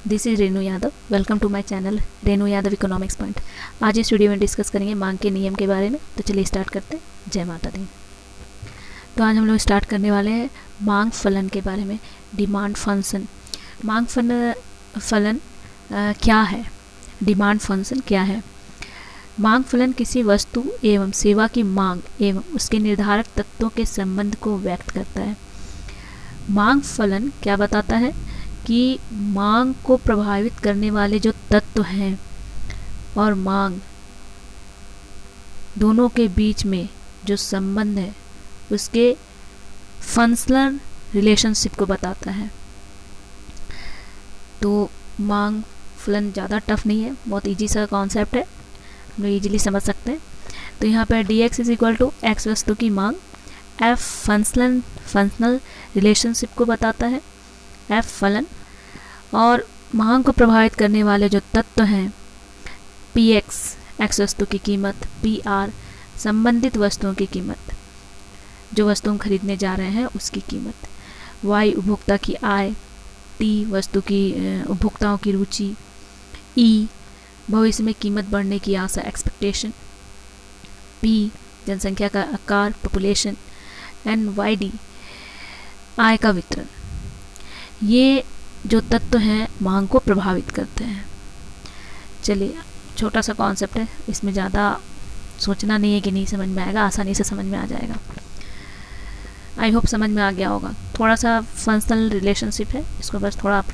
This is Renu Yadav. Welcome to my channel Renu Yadav economics point. आज इस video में डिस्कस करेंगे मांग के नियम के बारे में। तो चलिए स्टार्ट करते हैं। जय माता दी। तो आज हम लोग स्टार्ट करने वाले हैं मांग फलन के बारे में। Demand function. मांग फलन क्या है? डिमांड फंक्शन क्या है? मांग फलन किसी वस्तु एवं सेवा की मांग एवं उसके निर्धारक तत्वों के संबंध को व्यक्त करता है। मांग फलन क्या बताता है कि मांग को प्रभावित करने वाले जो तत्व हैं और मांग दोनों के बीच में जो संबंध है उसके फंक्शनल रिलेशनशिप को बताता है। तो मांग फलन ज़्यादा टफ नहीं है, बहुत इजी सा कॉन्सेप्ट है, हम लोग ईजिली समझ सकते हैं। तो यहाँ पर dx is equal to x वस्तु की मांग, f फंक्शनल रिलेशनशिप को बताता है, f फलन, और मांग को प्रभावित करने वाले जो तत्व हैं px एक्स वस्तु की कीमत, pr संबंधित वस्तुओं की कीमत, जो वस्तु हम खरीदने जा रहे हैं उसकी कीमत, y उपभोक्ता की आय, t वस्तु की उपभोक्ताओं की रुचि, e भविष्य में कीमत बढ़ने की आशा एक्सपेक्टेशन, p जनसंख्या का आकार पॉपुलेशन, एंड yd आय का वितरण। ये जो तत्व हैं मांग को प्रभावित करते हैं। चलिए, छोटा सा कॉन्सेप्ट है, इसमें ज़्यादा सोचना नहीं है कि नहीं समझ में आएगा, आसानी से समझ में आ जाएगा। आई होप समझ में आ गया होगा। थोड़ा सा फंक्शनल रिलेशनशिप है, इसको बस थोड़ा आप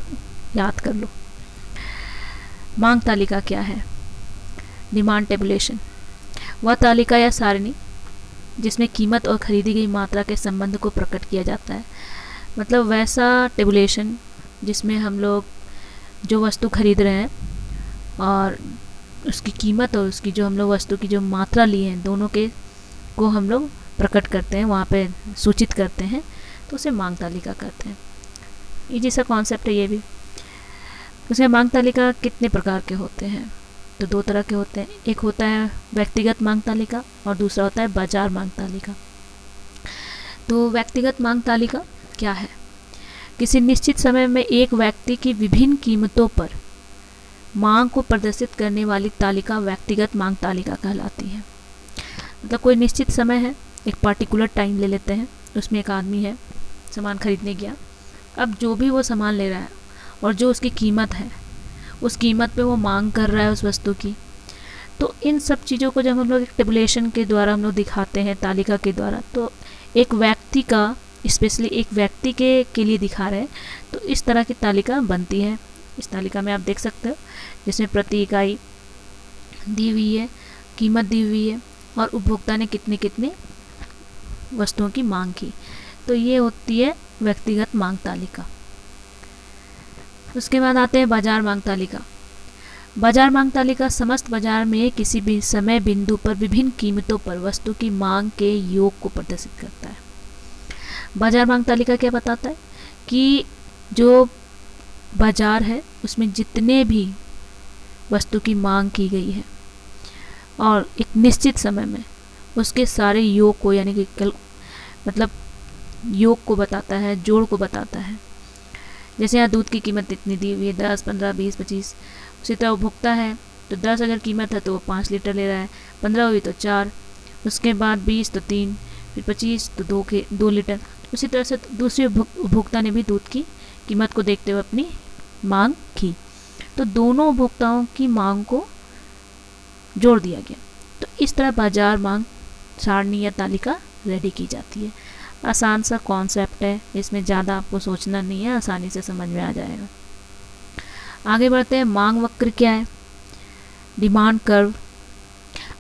याद कर लो। मांग तालिका क्या है? डिमांड टेबुलेशन वह तालिका या सारणी जिसमें कीमत और खरीदी गई मात्रा के संबंध को प्रकट किया जाता है। मतलब वैसा टेबुलेशन जिसमें हम लोग जो वस्तु खरीद रहे हैं और उसकी कीमत और उसकी जो हम लोग वस्तु की जो मात्रा ली है दोनों के को हम लोग प्रकट करते हैं, वहाँ पे सूचित करते हैं, तो उसे मांग तालिका कहते हैं। ये जैसा कॉन्सेप्ट है ये भी। उसे मांग तालिका कितने प्रकार के होते हैं? तो दो तरह के होते हैं। एक होता है व्यक्तिगत मांग तालिका और दूसरा होता है बाजार मांग तालिका। तो व्यक्तिगत मांग तालिका क्या है? किसी निश्चित समय में एक व्यक्ति की विभिन्न कीमतों पर मांग को प्रदर्शित करने वाली तालिका व्यक्तिगत मांग तालिका कहलाती है। मतलब कोई निश्चित समय है, एक पार्टिकुलर टाइम ले लेते हैं, उसमें एक आदमी है, सामान खरीदने गया। अब जो भी वो सामान ले रहा है और जो उसकी कीमत है उस कीमत पे वो मांग कर रहा है उस वस्तु की। तो इन सब चीज़ों को जब हम लोग एक टेबुलेशन के द्वारा हम लोग दिखाते हैं, तालिका के द्वारा, तो एक व्यक्ति का, स्पेशली एक व्यक्ति के लिए दिखा रहे हैं, तो इस तरह की तालिका बनती है। इस तालिका में आप देख सकते हो जिसमें प्रति इकाई दी हुई है, कीमत दी हुई है और उपभोक्ता ने कितनी कितनी वस्तुओं की मांग की। तो ये होती है व्यक्तिगत मांग तालिका। उसके बाद आते हैं बाजार मांग तालिका। बाजार मांग तालिका समस्त बाजार में किसी भी समय बिंदु पर विभिन्न कीमतों पर वस्तु की मांग के योग को प्रदर्शित करता है। बाजार मांग तालिका क्या बताता है कि जो बाजार है उसमें जितने भी वस्तु की मांग की गई है और एक निश्चित समय में उसके सारे योग को, यानी कि मतलब योग को बताता है, जोड़ को बताता है। जैसे यहाँ दूध की कीमत इतनी दी हुई है, 10, 15, 20, 25। उसी तरह उपभोक्ता है तो 10 अगर कीमत है तो वो 5 लीटर ले रहा है, 15 हुई तो 4, उसके बाद 20 तो 3, फिर 25 तो 2 लीटर। उसी तरह से दूसरे उपभोक्ता ने भी दूध की कीमत को देखते हुए अपनी मांग की, तो दोनों उपभोक्ताओं की मांग को जोड़ दिया गया। तो इस तरह बाजार मांग सारणी या तालिका रेडी की जाती है। आसान सा कॉन्सेप्ट है, इसमें ज़्यादा आपको सोचना नहीं है, आसानी से समझ में आ जाएगा। आगे बढ़ते हैं। मांग वक्र क्या है? Demand curve.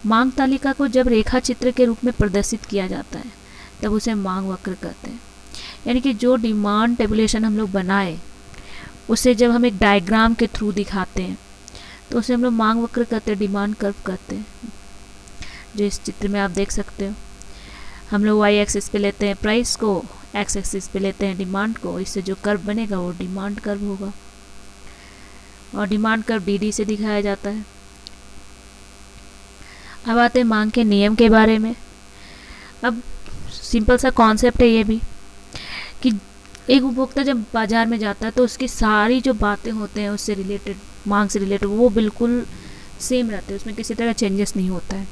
मांग तालिका को जब रेखा चित्र के रूप में प्रदर्शित किया जाता है तब उसे मांग वक्र कहते हैं। यानी कि जो डिमांड टेबुलेशन हम लोग बनाए उसे जब हम एक डायग्राम के थ्रू दिखाते हैं तो उसे हम लोग मांग वक्र कहते हैं, डिमांड कर्व कहते हैं। जो इस चित्र में आप देख सकते हो, हम लोग वाई एक्सिस पे लेते हैं प्राइस को, एक्स एक्सिस पे लेते हैं डिमांड को। इससे जो कर्व बनेगा वो डिमांड कर्व होगा और डिमांड कर्व डी से दिखाया जाता है। अब आते हैं मांग के नियम के बारे में। अब सिंपल सा कॉन्सेप्ट है ये भी कि एक उपभोक्ता जब बाज़ार में जाता है तो उसकी सारी जो बातें होते हैं उससे रिलेटेड, मांग से रिलेटेड, वो बिल्कुल सेम रहते हैं, उसमें किसी तरह चेंजेस नहीं होता है।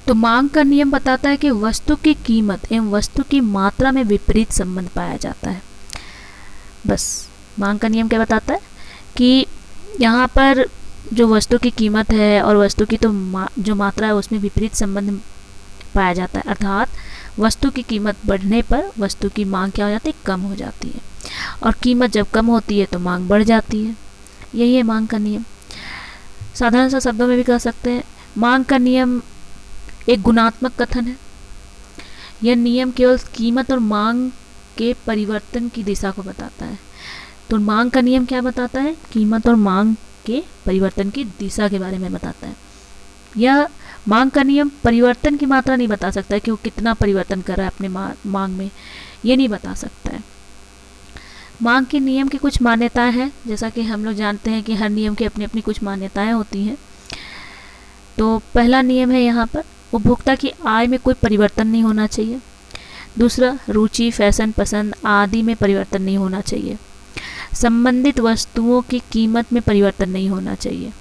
तो मांग का नियम बताता है कि वस्तु की कीमत एवं वस्तु की मात्रा में विपरीत संबंध पाया जाता है। बस मांग का नियम क्या बताता है कि यहाँ पर जो वस्तु की कीमत है और वस्तु की तो जो मात्रा है उसमें विपरीत संबंध पाया जाता है, अर्थात वस्तु की कीमत बढ़ने पर वस्तु की मांग क्या हो जाती है, कम हो जाती है, और कीमत जब कम होती है तो मांग बढ़ जाती है। यही है मांग का नियम। साधारण सा शब्दों में भी कह सकते हैं, मांग का नियम एक गुणात्मक कथन है। यह नियम केवल कीमत और मांग के परिवर्तन की दिशा को बताता है। तो मांग का नियम क्या बताता है, कीमत और मांग के परिवर्तन की दिशा के बारे में बताता है। यह मांग का नियम परिवर्तन की मात्रा नहीं बता सकता है कि वो कितना परिवर्तन कर रहा है अपने मांग में, ये नहीं बता सकता है। मांग के नियम की कुछ मान्यताएं हैं, जैसा कि हम लोग जानते हैं कि हर नियम की अपनी अपनी कुछ मान्यताएं होती हैं। तो पहला नियम है यहाँ पर, उपभोक्ता की आय में कोई परिवर्तन नहीं होना चाहिए। दूसरा, रुचि, फैशन, पसंद आदि में परिवर्तन नहीं होना चाहिए। संबंधित वस्तुओं की कीमत में परिवर्तन नहीं होना चाहिए।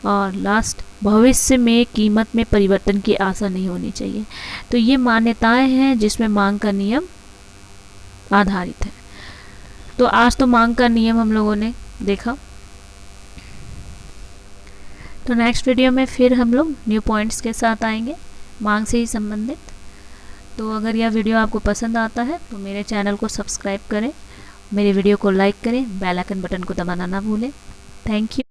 और लास्ट, भविष्य में कीमत में परिवर्तन की आशा नहीं होनी चाहिए। तो ये मान्यताएं हैं जिसमें मांग का नियम आधारित है। तो आज तो मांग का नियम हम लोगों ने देखा। तो नेक्स्ट वीडियो में फिर हम लोग न्यू पॉइंट्स के साथ आएंगे मांग से ही संबंधित। तो अगर यह वीडियो आपको पसंद आता है तो मेरे चैनल को सब्सक्राइब करें, मेरे वीडियो को लाइक करें, बेल आइकन बटन को दबाना ना भूलें। Thank you.